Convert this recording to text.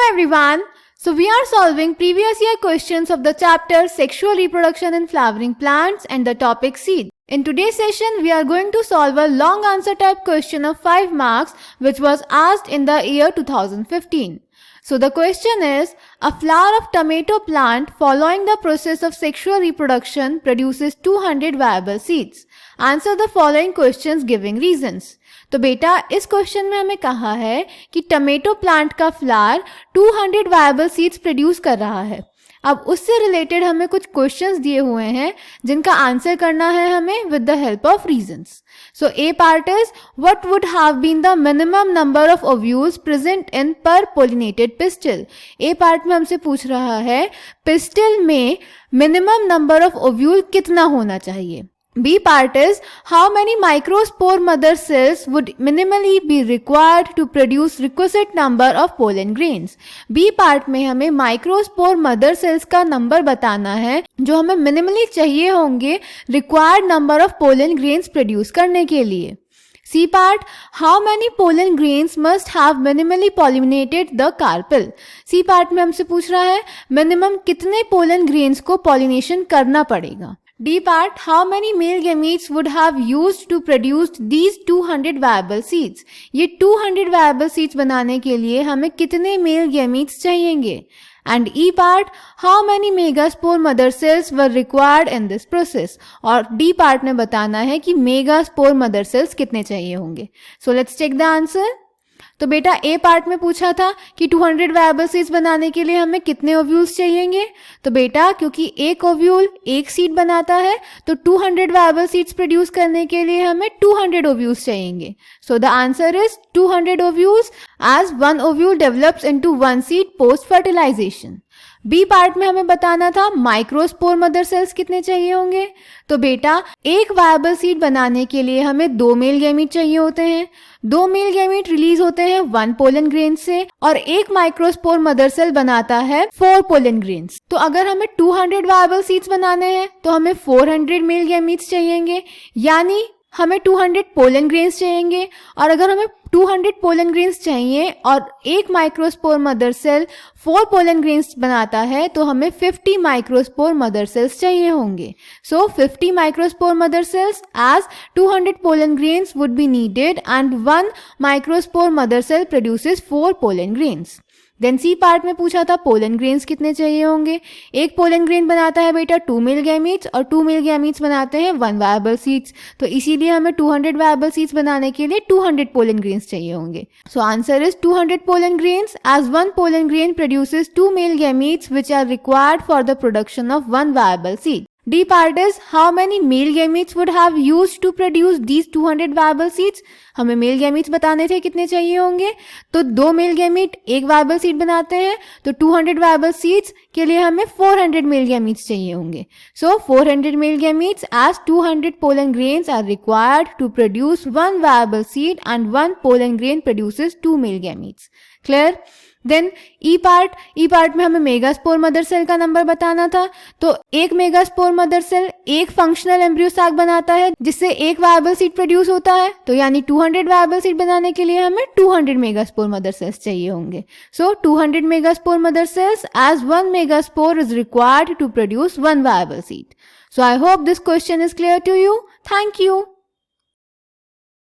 everyone. So we are solving previous year questions of the chapter Sexual Reproduction in Flowering Plants and the topic seed. In today's session, we are going to solve a long answer type question of 5 marks which was asked in the year 2015. So the question is, a flower of tomato plant following the process of sexual reproduction produces 200 viable seeds. Answer the following questions giving reasons. तो बेटा इस question में हमें कहा है कि tomato plant का flower 200 viable seeds produce कर रहा है. अब उससे रिलेटेड हमें कुछ क्वेश्चंस दिए हुए हैं जिनका आंसर करना है हमें with the help of reasons. So A part is what would have been the minimum number of ovules present in per pollinated pistil. A part में हमसे पूछ रहा है पिस्टिल में मिनिमम नंबर ऑफ ओव्यूल कितना होना चाहिए. B part is how many microspore mother cells would minimally be required to produce requisite number of pollen grains. B part में हमें microspore mother cells का नंबर बताना है जो हमें minimally चाहिए होंगे required number of pollen grains produce करने के लिए. C part, how many pollen grains must have minimally pollinated the carpel. C part में हमसे पूछ रहा है minimum कितने pollen grains को pollination करना पड़ेगा. D part, how many male gametes would have used to produce these 200 viable seeds. ये 200 viable seeds बनाने के लिए हमें कितने male gametes चाहिएंगे. And E part, how many megaspore mother cells were required in this process. और D part में बताना है कि megaspore mother cells कितने चाहिए होंगे. So let's check the answer. तो बेटा ए पार्ट में पूछा था कि 200 वायबल सीड्स बनाने के लिए हमें कितने ओव्यूल्स चाहिएंगे. तो बेटा क्योंकि एक ओव्यूल एक सीड बनाता है तो 200 वायबल सीड्स प्रोड्यूस करने के लिए हमें 200 ओव्यूल्स चाहिएंगे. So the answer is 200 ovules as one ovule develops into one seed post fertilization. B part में हमें बताना था माइक्रोस्पोर मदर सेल्स कितने चाहिए होंगे. तो बेटा एक वायबल सीड बनाने के लिए हमें 2 मेल गैमीट चाहिए होते हैं. 2 मेल गैमीट रिलीज होते हैं 1 पोलन ग्रेन से और एक माइक्रोस्पोर मदर सेल बनाता है 4 पोलन ग्रेन्स. तो अगर हमें 200 वायबल सीड्स बनाने हैं तो हमें 400 मेल गैमीट्स चाहिएंगे यानी हमें 200 पोलन ग्रेन्स चाहिएंगे. और अगर हमें 200 पोलन ग्रेन्स चाहिए और एक microspore mother cell 4 pollen grains बनाता है तो हमें 50 माइक्रोस्पोर मदर सेल्स चाहिए होंगे. So 50 microspore mother cells as 200 pollen grains would be needed and 1 microspore mother cell produces 4 pollen grains. Then C part में पूछा था पोलन ग्रेन्स कितने चाहिए होंगे. एक पोलन ग्रेन बनाता है बेटा 2 मेल गैमीट्स और 2 मेल गैमीट्स बनाते हैं 1 वायबल सीड्स. तो इसीलिए हमें 200 वायबल सीड्स बनाने के लिए 200 पोलन ग्रेन्स चाहिए होंगे. So answer is 200 pollen grains as 1 pollen grain produces 2 male gametes which are required for the production of 1 viable seed. D part is how many male gametes would have used to produce these 200 viable seeds. हमें male gametes बताने थे कितने चाहिए होंगे. तो 2 male gamete एक viable seed बनाते हैं तो 200 viable seeds के लिए हमें 400 male gametes चाहिए होंगे. So 400 male gametes as 200 pollen grains are required to produce 1 viable seed and 1 pollen grain produces 2 male gametes. Clear? Then E part में हमें मेगास्पोर मदर सेल का नंबर बताना था. तो एक मेगास्पोर मदर सेल एक फंक्शनल एम्ब्रियो साक बनाता है जिससे एक वायबल सीड प्रोड्यूस होता है. तो यानी 200 वायबल सीड बनाने के लिए हमें 200 मेगास्पोर मदर सेल्स चाहिए होंगे. So 200 megaspore mother cells as 1 megaspore is required to produce 1 viable seed. So I hope this question is clear to you. Thank you.